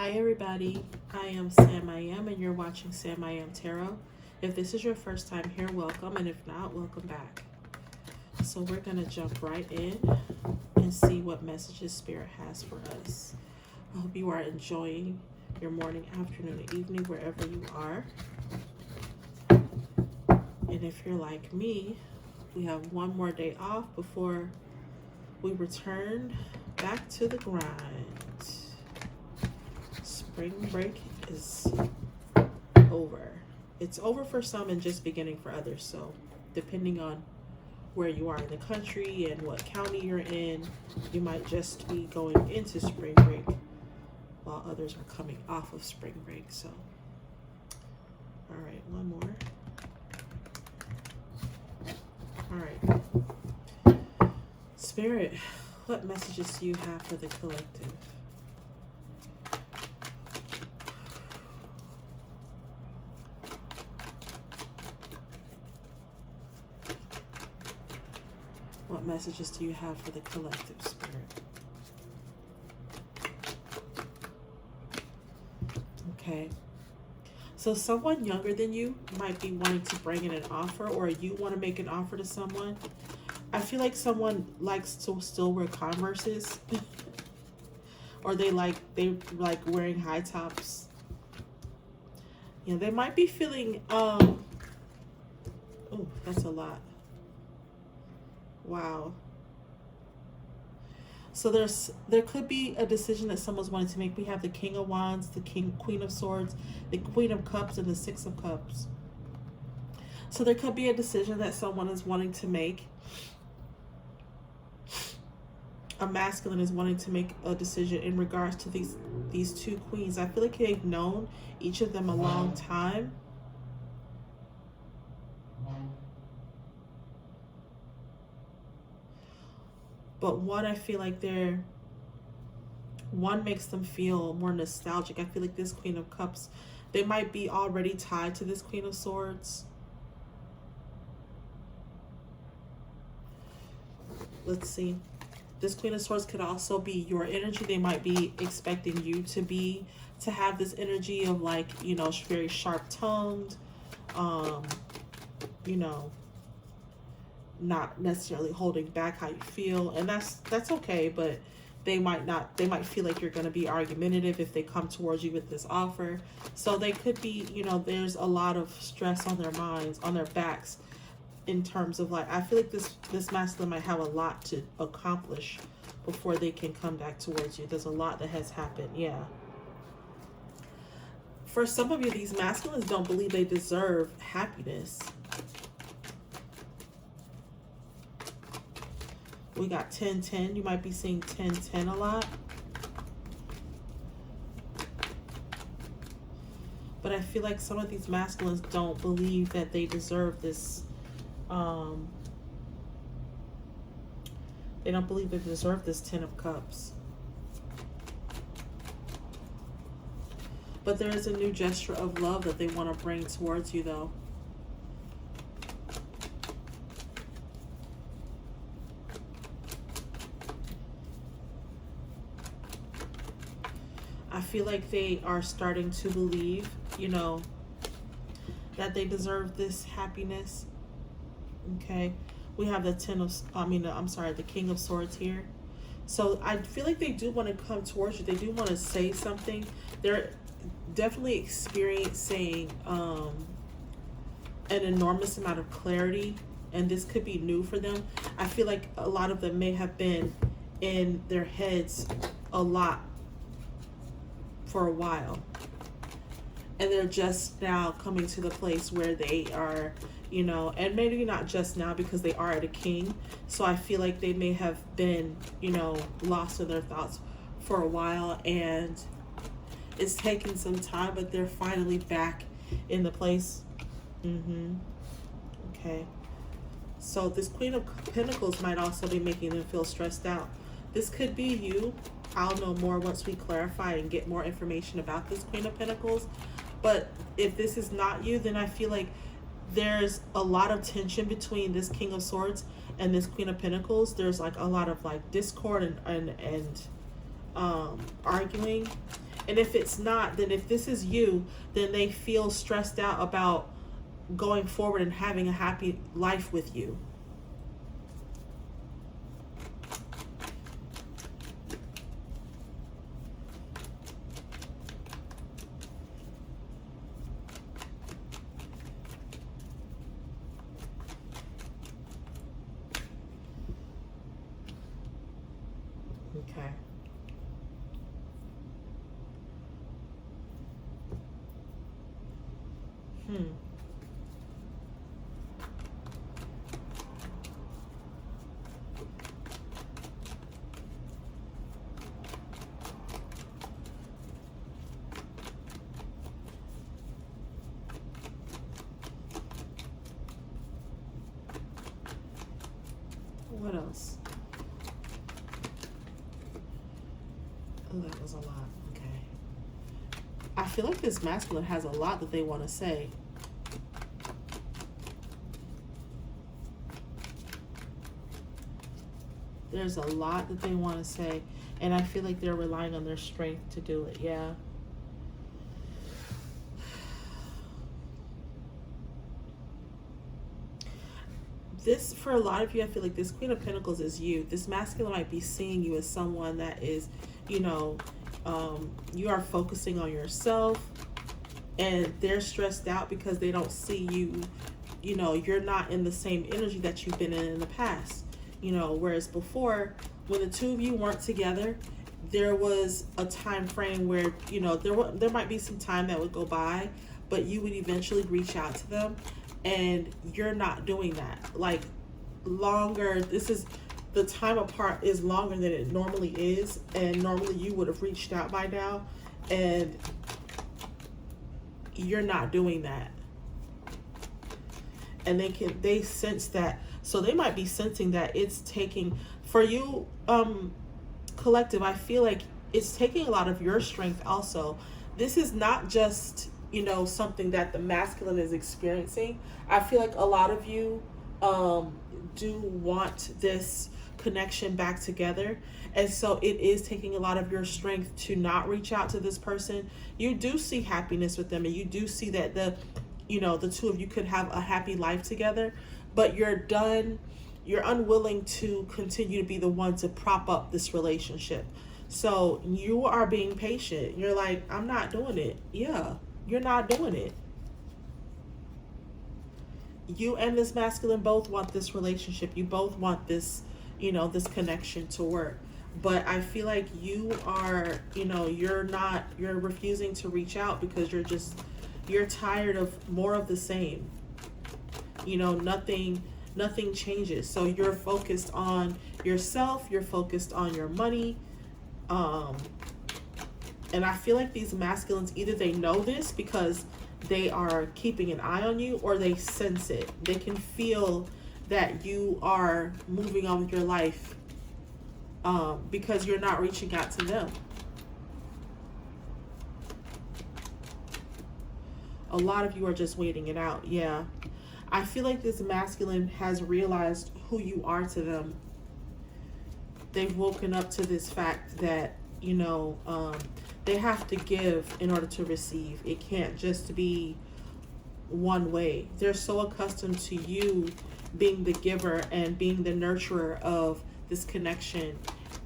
Hi everybody, I am Sam I Am and you're watching Sam I Am Tarot. If this is your first time here, welcome, and if not, welcome back. So we're going to jump right in and see what messages Spirit has for us. I hope you are enjoying your morning, afternoon, or evening, wherever you are. And if you're like me, we have one more day off before we return back to the grind. Spring break is over. It's over for some and just beginning for others. So depending on where you are in the country and what county you're in, you might just be going into spring break while others are coming off of spring break. So, all right, one more. All right. Spirit, what messages do you have for the collective? What messages do you have for the collective, Spirit? Okay. So someone younger than you might be wanting to bring in an offer, or you want to make an offer to someone. I feel like someone likes to still wear Converses. Or they like wearing high tops. You know, they might be feeling oh, that's a lot. Wow. So there could be a decision that someone's wanting to make. We have the King of Wands, the Queen of Swords, the Queen of Cups, and the Six of Cups. So there could be a decision that someone is wanting to make. A masculine is wanting to make a decision in regards to these two queens. I feel like they've known each of them a long time. But I feel like one makes them feel more nostalgic. I feel like this Queen of Cups, they might be already tied to this Queen of Swords. Let's see. This Queen of Swords could also be your energy. They might be expecting you to have this energy of, like, you know, very sharp-tongued, you know, not necessarily holding back how you feel, and that's okay. But they might feel like you're going to be argumentative if they come towards you with this offer. So they could be, you know, there's a lot of stress on their minds, on their backs, in terms of, like, I feel like this masculine might have a lot to accomplish before they can come back towards you. There's a lot that has happened. Yeah. For some of you, these masculines don't believe they deserve happiness. We got 10-10. You might be seeing 10-10 a lot. But I feel like some of these masculines don't believe that they deserve this. They don't believe they deserve this 10 of Cups. But there is a new gesture of love that they want to bring towards you, though. I feel like they are starting to believe, you know, that they deserve this happiness. Okay. We have the the King of Swords here. So I feel like they do want to come towards you. They do want to say something. They're definitely experiencing an enormous amount of clarity, and this could be new for them. I feel like a lot of them may have been in their heads a lot for a while, and they're just now coming to the place where they are, you know, and maybe not just now because they are at a king. So I feel like they may have been, you know, lost in their thoughts for a while, and it's taken some time, but they're finally back in the place. Okay. So this Queen of Pentacles might also be making them feel stressed out. This could be you. I'll know more once we clarify and get more information about this Queen of Pentacles. But if this is not you, then I feel like there's a lot of tension between this King of Swords and this Queen of Pentacles. There's like a lot of like discord and arguing. And if it's not, then if this is you, then they feel stressed out about going forward and having a happy life with you. Okay. Hmm. What else? Oh, that was a lot. Okay. I feel like this masculine has a lot that they want to say. There's a lot that they want to say, and I feel like they're relying on their strength to do it. Yeah. This, for a lot of you, I feel like this Queen of Pentacles is you. This masculine might be seeing you as someone that is, you know, you are focusing on yourself, and they're stressed out because they don't see you, you know, you're not in the same energy that you've been in the past, you know, whereas before, when the two of you weren't together, there was a time frame where, you know, there might be some time that would go by, but you would eventually reach out to them, and you're not doing that. Like, longer, this is, the time apart is longer than it normally is, and normally you would have reached out by now, and you're not doing that. And they sense that, so they might be sensing that it's taking, for you, collective, I feel like it's taking a lot of your strength also. This is not just, you know, something that the masculine is experiencing. I feel like a lot of you do want this connection back together, and so it is taking a lot of your strength to not reach out to this person. You do see happiness with them, and you do see that the two of you could have a happy life together, but you're unwilling to continue to be the one to prop up this relationship. So you are being patient. You're like, I'm not doing it. Yeah, you're not doing it. You and this masculine both want this relationship. You both want this, this connection to work. But I feel like you are, you're refusing to reach out because you're tired of more of the same. Nothing changes. So you're focused on yourself, you're focused on your money. And I feel like these masculines, either they know this because they are keeping an eye on you, or they sense it. They can feel that you are moving on with your life because you're not reaching out to them. A lot of you are just waiting it out. Yeah. I feel like this masculine has realized who you are to them. They've woken up to this fact that, they have to give in order to receive. It can't just be one way. They're so accustomed to you being the giver and being the nurturer of this connection,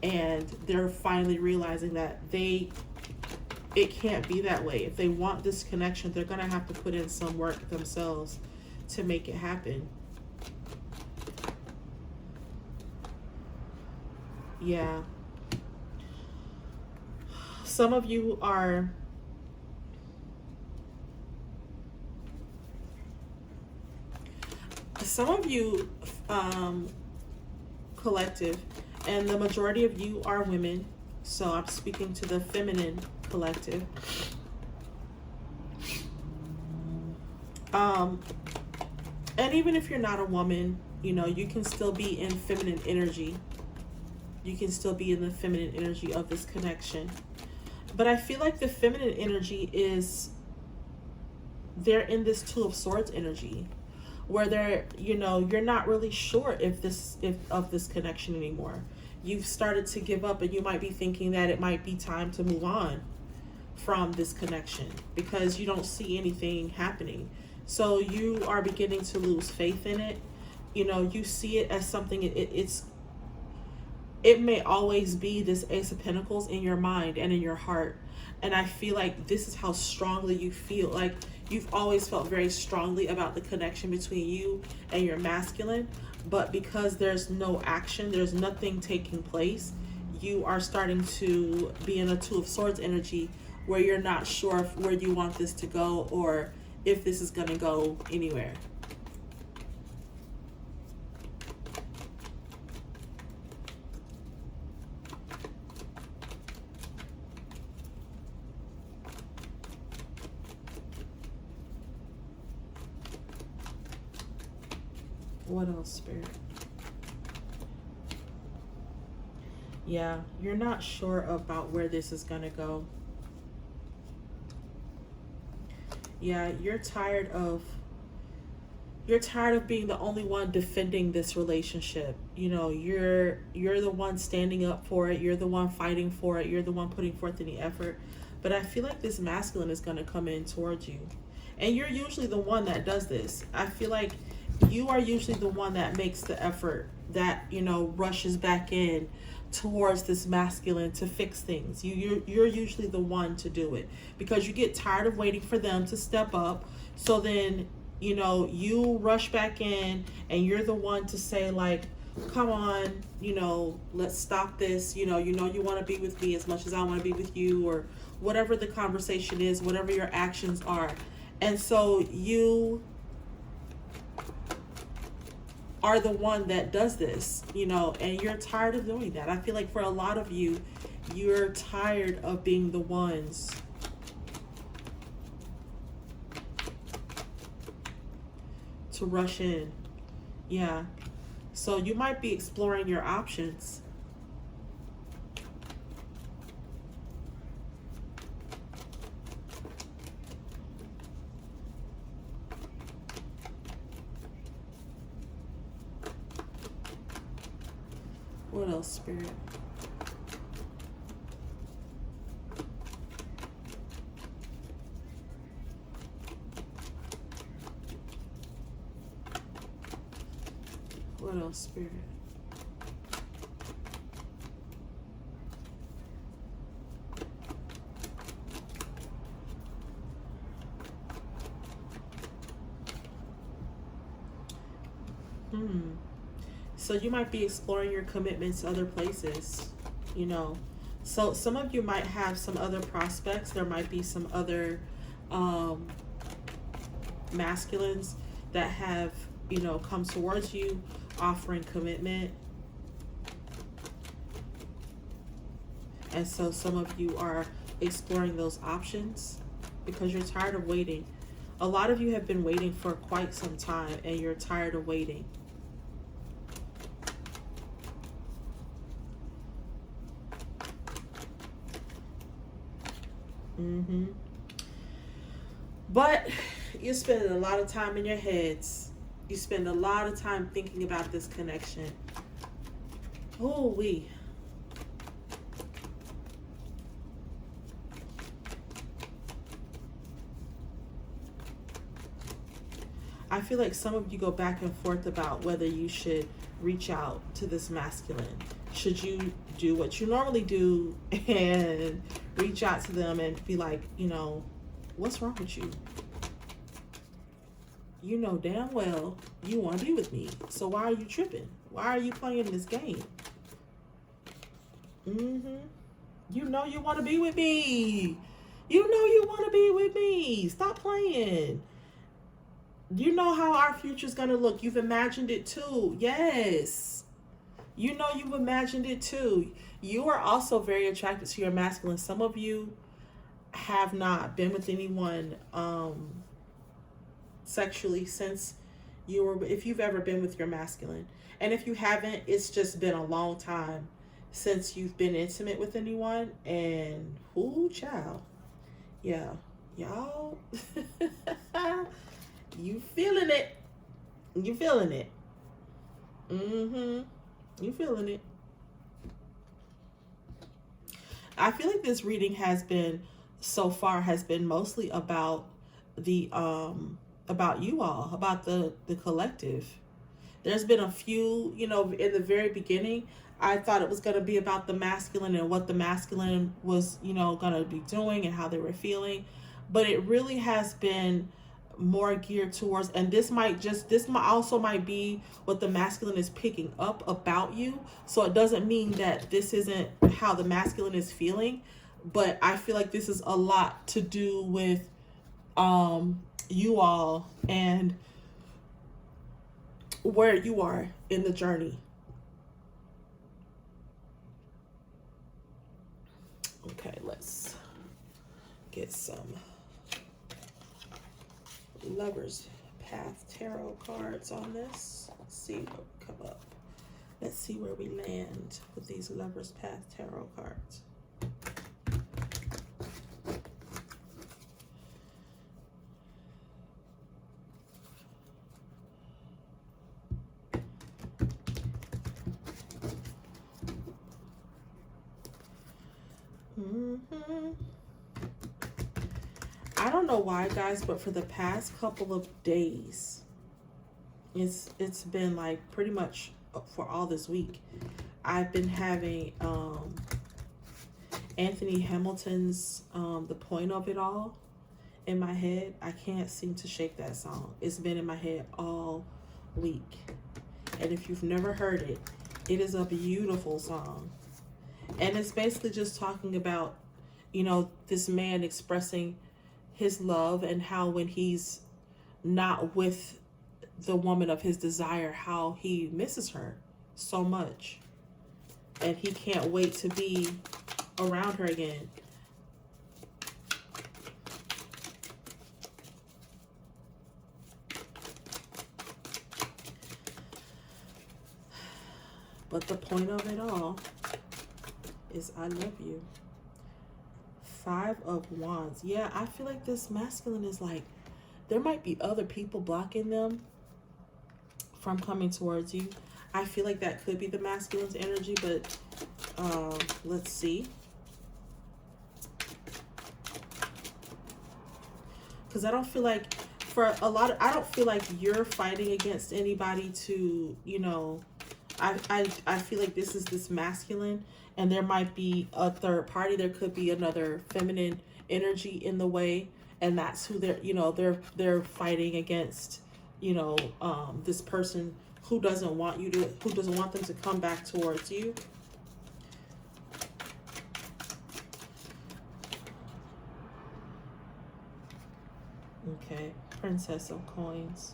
and they're finally realizing that it can't be that way. If they want this connection, they're gonna have to put in some work themselves to make it happen. Yeah. Some of you are collective, and the majority of you are women, so I'm speaking to the feminine collective. And even if you're not a woman, you can still be in feminine energy. You can still be in the feminine energy of this connection. But I feel like the feminine energy they're in this Two of Swords energy, where they're, you're not really sure of this connection anymore. You've started to give up, and you might be thinking that it might be time to move on. from this connection because you don't see anything happening. So you are beginning to lose faith in it. You know, you see it as something, it may always be this Ace of Pentacles in your mind and in your heart. And I feel like this is how strongly you feel. Like you've always felt very strongly about the connection between you and your masculine. But because there's no action, there's nothing taking place, you are starting to be in a Two of Swords energy where you're not sure where you want this to go or if this is going to go anywhere. What else, Spirit? Yeah, you're not sure about where this is going to go. Yeah, you're tired of being the only one defending this relationship. You know, you're the one standing up for it. You're the one fighting for it. You're the one putting forth any effort. But I feel like this masculine is going to come in towards you. And you're usually the one that does this. I feel like you are usually the one that makes the effort, that, you know, rushes back in towards this masculine to fix things. You're usually the one to do it because you get tired of waiting for them to step up. So then, you know, you rush back in and you're the one to say like, come on, you know, let's stop this. You want to be with me as much as I want to be with you, or whatever the conversation is, whatever your actions are. And so you are the one that does this, you know, and you're tired of doing that. I feel like for a lot of you, you're tired of being the ones to rush in. Yeah. So you might be exploring your options. What else, Spirit? What else, Spirit? So you might be exploring your commitments to other places, you know. So some of you might have some other prospects. There might be some other masculines that have, you know, come towards you offering commitment. And so some of you are exploring those options because you're tired of waiting. A lot of you have been waiting for quite some time and you're tired of waiting. But you're spending a lot of time in your heads. You spend a lot of time thinking about this connection. I feel like some of you go back and forth about whether you should reach out to this masculine. Should you do what you normally do and reach out to them and be like, you know, what's wrong with you? You know damn well you want to be with me. So why are you tripping? Why are you playing this game? You know you want to be with me. You know you want to be with me. Stop playing. You know how our future's going to look. You've imagined it too. Yes. You know you've imagined it too. You are also very attracted to your masculine. Some of you have not been with anyone sexually since you were, if you've ever been with your masculine. And if you haven't, it's just been a long time since you've been intimate with anyone. And ooh, child. Yeah. Y'all. You feeling it. You feeling it. You feeling it. I feel like this reading has been so far has been mostly the about you all, about the collective. There's been a few, you know, in the very beginning, I thought it was going to be about the masculine and what the masculine was, you know, going to be doing and how they were feeling. But it really has been more geared towards, and this might also might be what the masculine is picking up about you. So it doesn't mean that this isn't how the masculine is feeling, but I feel like this is a lot to do with you all and where you are in the journey. Okay, let's get some Lover's Path tarot cards on this. Let's see what we come up. Let's see where we land with these Lover's Path tarot cards. I don't know why, guys, but for the past couple of days, it's been like pretty much for all this week, I've been having Anthony Hamilton's The Point of It All in my head. I can't seem to shake that song. It's been in my head all week. And if you've never heard it, it is a beautiful song. And it's basically just talking about, you know, this man expressing his love and how when he's not with the woman of his desire, how he misses her so much. And he can't wait to be around her again. But the point of it all is I love you. 5 of Wands. Yeah, I feel like this masculine is like, there might be other people blocking them from coming towards you. I feel like that could be the masculine's energy, but let's see. Because I don't feel like, for a lot of, I don't feel like you're fighting against anybody to, you know, I feel like this is this masculine, and there might be a third party. There could be another feminine energy in the way, and that's who they're, you know, they're fighting against, you know, this person who doesn't want you to, who doesn't want them to come back towards you. Okay, Princess of Coins.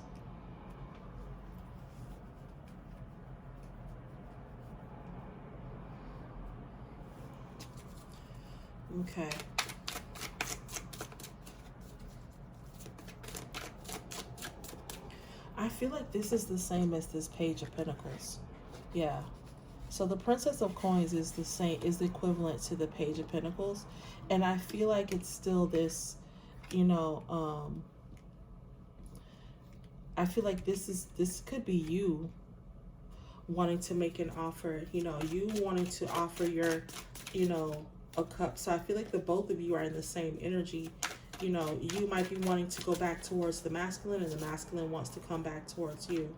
Okay. I feel like this is the same as this Page of Pentacles. Yeah. So the Princess of Coins is the same, is the equivalent to the Page of Pentacles. And I feel like it's still this, you know, I feel like this could be you wanting to make an offer, you know, you wanting to offer your, you know, a cup. So I feel like the both of you are in the same energy. You know, you might be wanting to go back towards the masculine, and the masculine wants to come back towards you.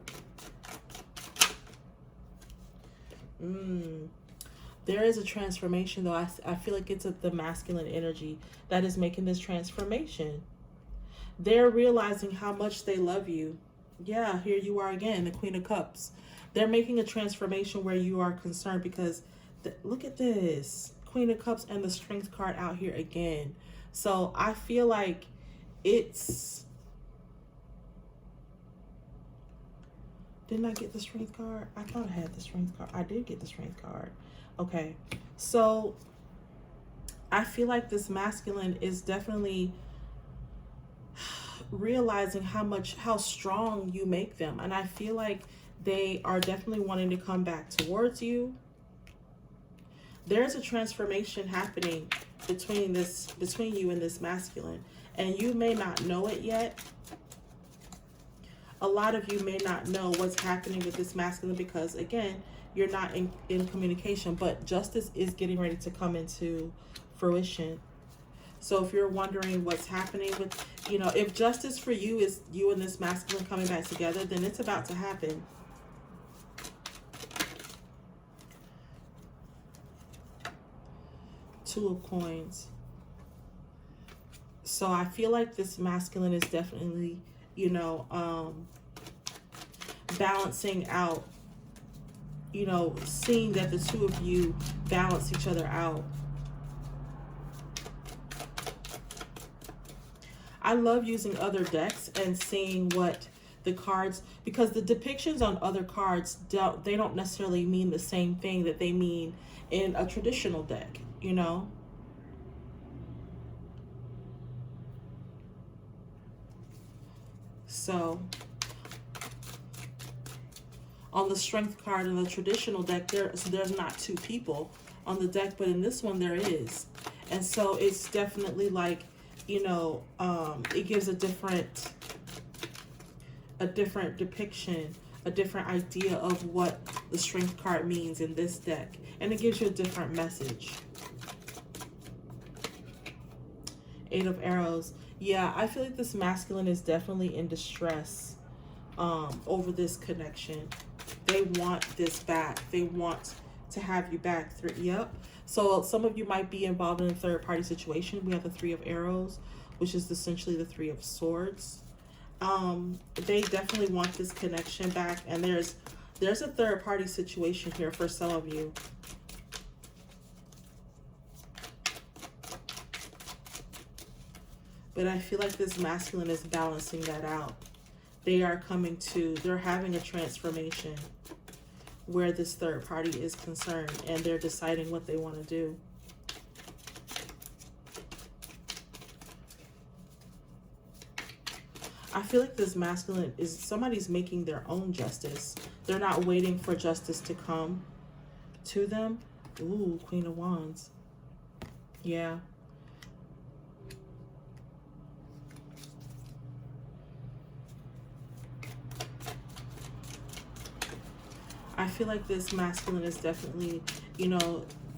There is a transformation, though. I feel like it's the masculine energy that is making this transformation. They're realizing how much they love you. Yeah, here you are again, the Queen of Cups. They're making a transformation where you are concerned because, look at this. Queen of Cups and the Strength card out here again. So I feel like it's... Didn't I get the Strength card? I thought I had the Strength card. I did get the Strength card. Okay. So I feel like this masculine is definitely realizing how strong you make them. And I feel like they are definitely wanting to come back towards you. There's a transformation happening between you and this masculine, and you may not know it yet. A lot of you may not know what's happening with this masculine because, again, you're not in communication, but justice is getting ready to come into fruition. So if you're wondering what's happening with, if justice for you is you and this masculine coming back together, then it's about to happen. Two of Coins. So I feel like this masculine is definitely, balancing out, seeing that the two of you balance each other out. I love using other decks and seeing what the cards, because the depictions on other cards, they don't necessarily mean the same thing that they mean in a traditional deck, So on the Strength card in the traditional deck, there's not two people on the deck, but in this one there is. And so it's definitely like, it gives a different depiction, a different idea of what the Strength card means in this deck. And it gives you a different message. Eight of Arrows. Yeah, I feel like this masculine is definitely in distress over this connection. They want this back. They want to have you back. Yep. So some of you might be involved in a third-party situation. We have the Three of Arrows, which is essentially the Three of Swords. They definitely want this connection back, and there's a third-party situation here for some of you. But I feel like this masculine is balancing that out. They're having a transformation where this third party is concerned, and they're deciding what they want to do. I feel like this masculine is somebody's making their own justice. They're not waiting for justice to come to them. Ooh, Queen of Wands. Yeah. I feel like this masculine is definitely,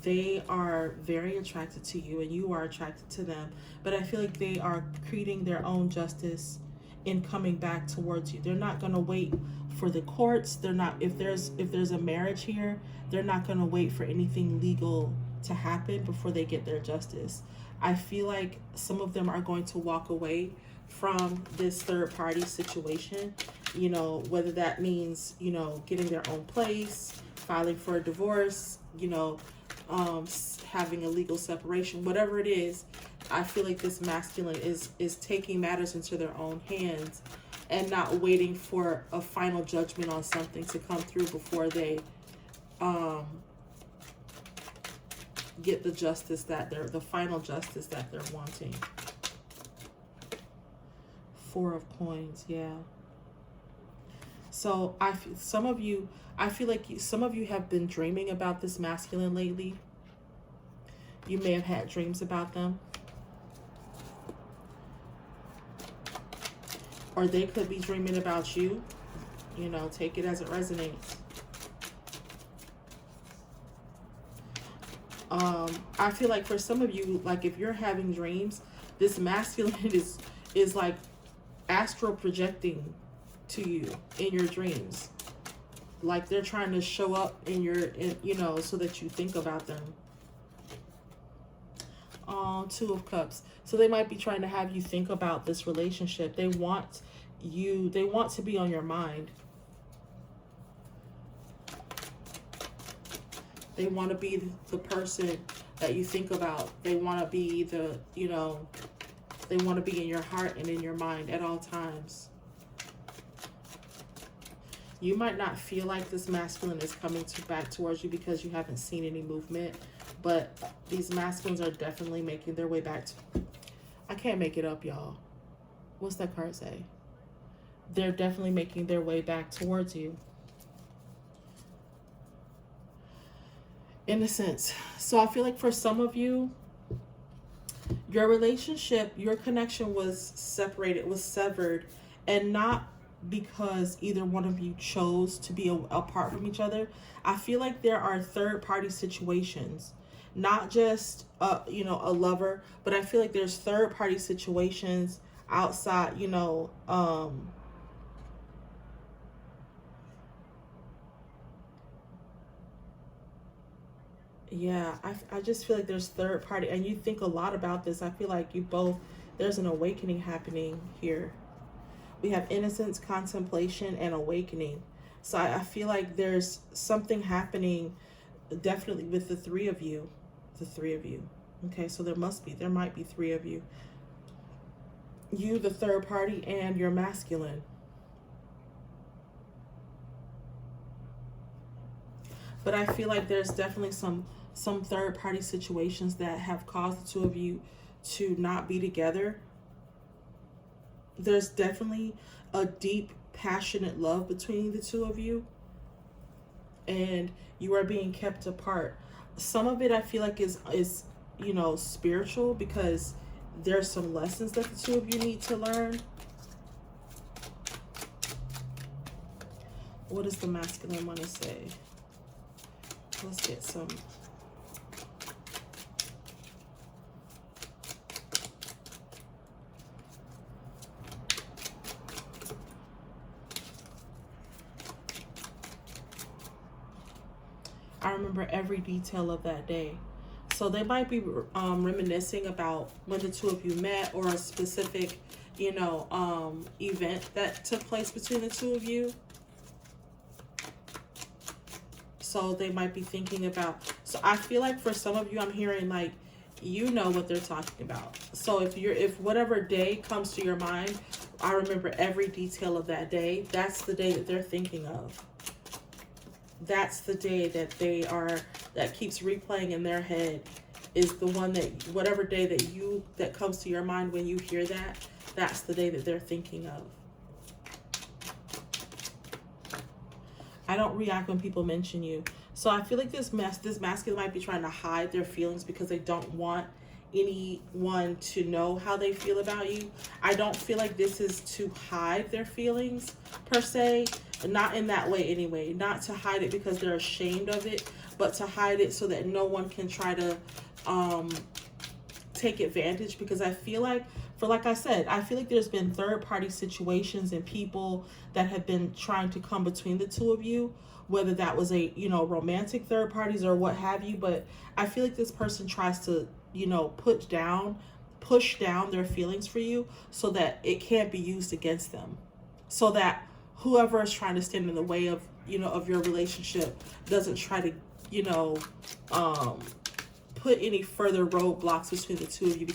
they are very attracted to you and you are attracted to them. But I feel like they are creating their own justice in coming back towards you. They're not going to wait for the courts. They're not, if there's a marriage here, they're not going to wait for anything legal to happen before they get their justice. I feel like some of them are going to walk away from this third party situation, whether that means, getting their own place, filing for a divorce, having a legal separation, whatever it is. I feel like this masculine is taking matters into their own hands and not waiting for a final judgment on something to come through before they get the justice the final justice that they're wanting. Four of Coins, yeah. So I feel like some of you have been dreaming about this masculine lately. You may have had dreams about them. Or they could be dreaming about you. Take it as it resonates. I feel like for some of you, like if you're having dreams, this masculine is like astral projecting to you in your dreams. Like they're trying to show up so that you think about them. Two of Cups. So they might be trying to have you think about this relationship. They want to be on your mind. They want to be the person that you think about. They want to be they want to be in your heart and in your mind at all times. You might not feel like this masculine is coming back towards you because you haven't seen any movement, but these masculines are definitely making their way back to... I can't make it up, y'all. What's that card say? They're definitely making their way back towards you. In a sense. So I feel like for some of you, your relationship, your connection was separated, was severed, and not because either one of you chose to be apart from each other. I feel like there are third-party situations not just you know, a lover, but I feel like there's third party situations outside, you know, yeah, I just feel like there's third party, and you think a lot about this. I feel like you both, there's an awakening happening here. We have innocence, contemplation, and awakening. So I feel like there's something happening definitely with the three of you. The three of you. Okay, so there might be three of you. You, the third party, and your masculine. But I feel like there's definitely some third party situations that have caused the two of you to not be together. There's definitely a deep, passionate love between the two of you, and you are being kept apart. Some of it I feel like is you know, spiritual, because there's some lessons that the two of you need to learn. What does the masculine want to say? Let's get some. I remember every detail of that day. So they might be reminiscing about when the two of you met, or a specific, you know, event that took place between the two of you. So they might be thinking about, so I feel like for some of you, I'm hearing like, you know what they're talking about. So if whatever day comes to your mind, I remember every detail of that day. That's the day that they're thinking of. That's the day that that keeps replaying in their head, is the one that, whatever day that comes to your mind when you hear that, that's the day that they're thinking of. I don't react when people mention you. So I feel like this masculine might be trying to hide their feelings because they don't want anyone to know how they feel about you. I don't feel like this is to hide their feelings per se. Not in that way anyway. Not to hide it because they're ashamed of it, but to hide it so that no one can try to take advantage. Because I feel like, like I said, I feel like there's been third party situations and people that have been trying to come between the two of you, whether that was a, you know, romantic third parties or what have you. But I feel like this person tries to, you know, push down their feelings for you so that it can't be used against them, so that whoever is trying to stand in the way of, you know, of your relationship doesn't try to, you know, put any further roadblocks between the two of you,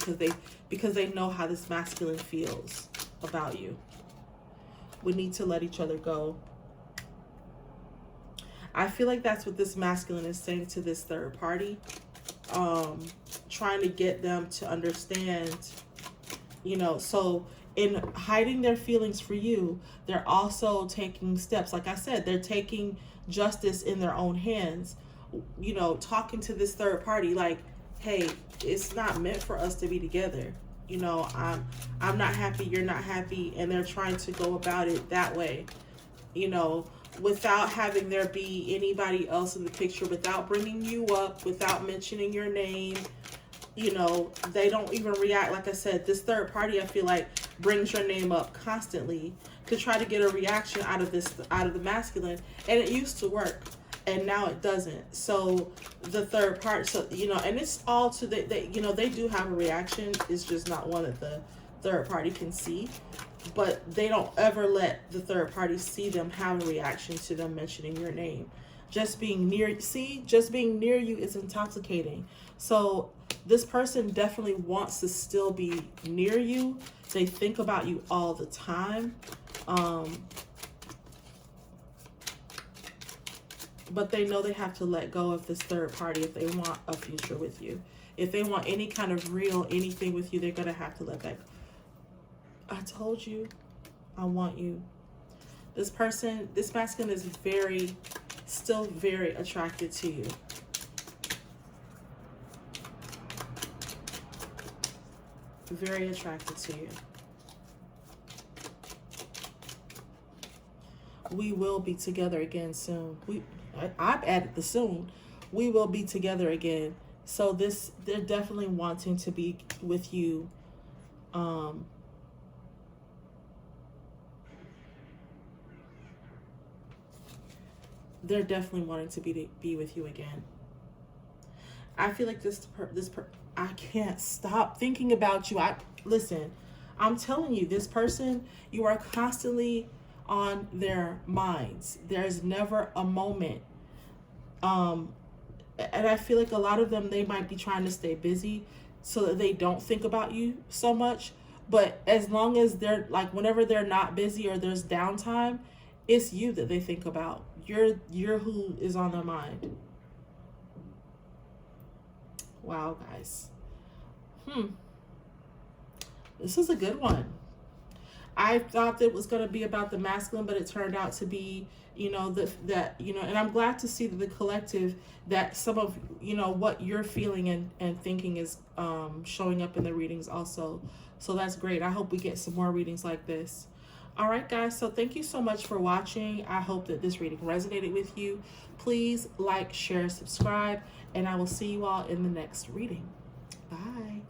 because they know how this masculine feels about you. We need to let each other go. I feel like that's what this masculine is saying to this third party, trying to get them to understand, you know. So in hiding their feelings for you, they're also taking steps. Like I said, they're taking justice in their own hands, you know, talking to this third party like, hey, it's not meant for us to be together. You know, I'm not happy, you're not happy, and they're trying to go about it that way, you know, without having there be anybody else in the picture, without bringing you up, without mentioning your name. You know, they don't even react. Like I said, this third party, I feel like, brings your name up constantly to try to get a reaction out of the masculine, and it used to work, and now it doesn't. So the third part, so, you know, and it's all to they you know, they do have a reaction. It's just not one that the third party can see, but they don't ever let the third party see them have a reaction to them mentioning your name. Just being near you is intoxicating. So this person definitely wants to still be near you. They think about you all the time. But they know they have to let go of this third party if they want a future with you. If they want any kind of real anything with you, they're going to have to let that go. I told you, I want you. This person, this masculine is still very attracted to you. Very attracted to you. We will be together again soon. I've added the soon. We will be together again So they're definitely wanting to be with you. They're definitely wanting to be with you again. I feel like I can't stop thinking about you. Listen, I'm telling you, this person, you are constantly on their minds. There's never a moment. And I feel like a lot of them, they might be trying to stay busy so that they don't think about you so much. But as long as they're like, whenever they're not busy or there's downtime, it's you that they think about. You're who is on their mind. Wow, guys. This is a good one. I thought that it was going to be about the masculine, but it turned out to be, and I'm glad to see that the collective, that some of, what you're feeling and thinking is showing up in the readings also. So that's great. I hope we get some more readings like this. All right, guys. So thank you so much for watching. I hope that this reading resonated with you. Please like, share, subscribe, and I will see you all in the next reading. Bye.